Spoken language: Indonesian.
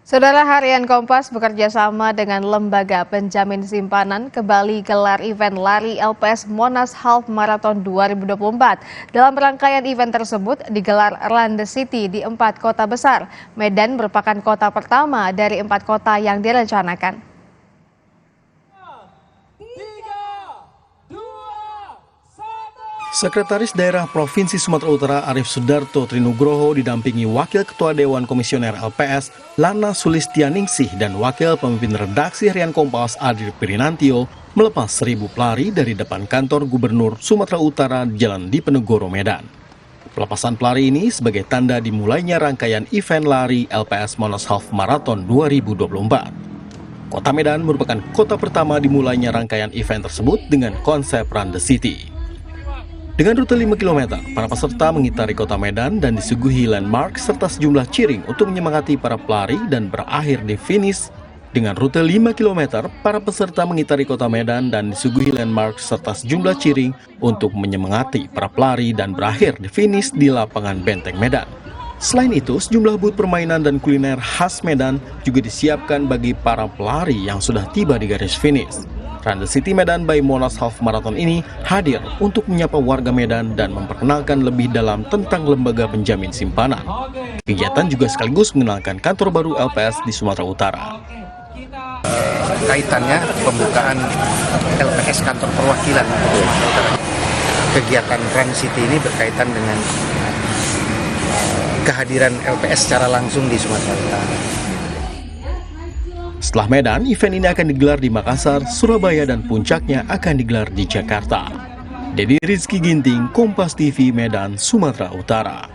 Saudara, Harian Kompas bekerja sama dengan Lembaga Penjamin Simpanan kembali gelar event lari LPS Monas Half Marathon 2024. Dalam rangkaian event tersebut digelar Run the City di 4 kota besar. Medan merupakan kota pertama dari 4 kota yang direncanakan. Sekretaris Daerah Provinsi Sumatera Utara Arief Sudarto Trinugroho didampingi Wakil Ketua Dewan Komisioner LPS Lana Sulistianingsih dan Wakil Pemimpin Redaksi Harian Kompas Adri Pirinantio melepas 1.000 pelari dari depan kantor Gubernur Sumatera Utara di Jalan Diponegoro, Medan. Pelepasan pelari ini sebagai tanda dimulainya rangkaian event lari LPS Monas Half Marathon 2024. Kota Medan merupakan kota pertama dimulainya rangkaian event tersebut dengan konsep Run the City. Dengan rute 5 km, para peserta mengitari kota Medan dan disuguhi landmark serta sejumlah cheering untuk menyemangati para pelari dan berakhir di finish. Dengan rute 5 km, para peserta mengitari kota Medan dan disuguhi landmark serta sejumlah cheering untuk menyemangati para pelari dan berakhir di finish di lapangan Benteng Medan. Selain itu, sejumlah booth permainan dan kuliner khas Medan juga disiapkan bagi para pelari yang sudah tiba di garis finish. Run the City Medan by Monas Half Marathon ini hadir untuk menyapa warga Medan dan memperkenalkan lebih dalam tentang lembaga penjamin simpanan. Kegiatan juga sekaligus mengenalkan kantor baru LPS di Sumatera Utara. Kaitannya pembukaan LPS kantor perwakilan Sumatera Utara. Kegiatan Run City ini berkaitan dengan kehadiran LPS secara langsung di Sumatera Utara. Setelah Medan, event ini akan digelar di Makassar, Surabaya, dan puncaknya akan digelar di Jakarta. Dedi Rizky Ginting, Kompas TV, Medan, Sumatera Utara.